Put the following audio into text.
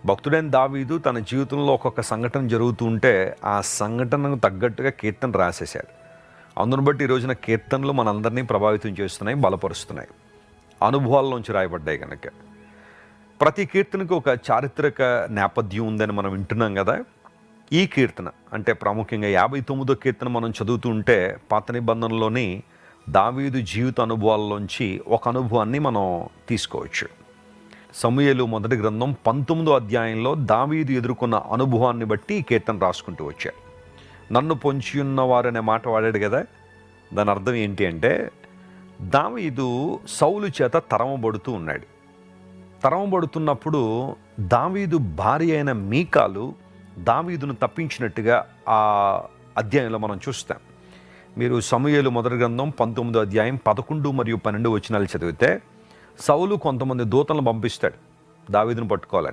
భక్తుడైన దావీదు తన జీవితంలో ఒక్కొక్క సంఘటన జరుగుతూ ఉంటే ఆ సంఘటనకు తగ్గట్టుగా కీర్తన రాసేశాడు. అందును బట్టి ఈ రోజున కీర్తనలు మనందరినీ ప్రభావితం చేస్తున్నాయి, బలపరుస్తున్నాయి, అనుభవాల్లోంచి రాయబడ్డాయి కనుక. ప్రతి కీర్తనకు ఒక చారిత్రక నేపథ్యం ఉందని మనం వింటున్నాం కదా. ఈ కీర్తన అంటే ప్రాముఖ్యంగా 59వ కీర్తన మనం చదువుతూ ఉంటే పాత నిబంధనలోని దావీదు జీవిత అనుభవాల్లోంచి ఒక అనుభవాన్ని మనం తీసుకోవచ్చు. సమూయేలు మొదటి గ్రంథం 19వ అధ్యాయంలో దావీదు ఎదుర్కొన్న అనుభవాన్ని బట్టి ఈ కీర్తన రాసుకుంటూ వచ్చాడు. నన్ను పొంచి ఉన్నవారు అనే మాట వాడాడు కదా. దాని అర్థం ఏంటి అంటే దావీదు సౌలు చేత తరమబడుతూ ఉన్నాడు. తరమబడుతున్నప్పుడు దావీదు భార్య అయిన మీకాలు దావీదును తప్పించినట్టుగా ఆ అధ్యాయంలో మనం చూస్తాం. మీరు సమూయేలు మొదటి గ్రంథం 19వ అధ్యాయం 11 మరియు 12 వచనాలు చదివితే సౌలు కొంతమంది దూతలను పంపిస్తాడు దావీదును పట్టుకోవాలని.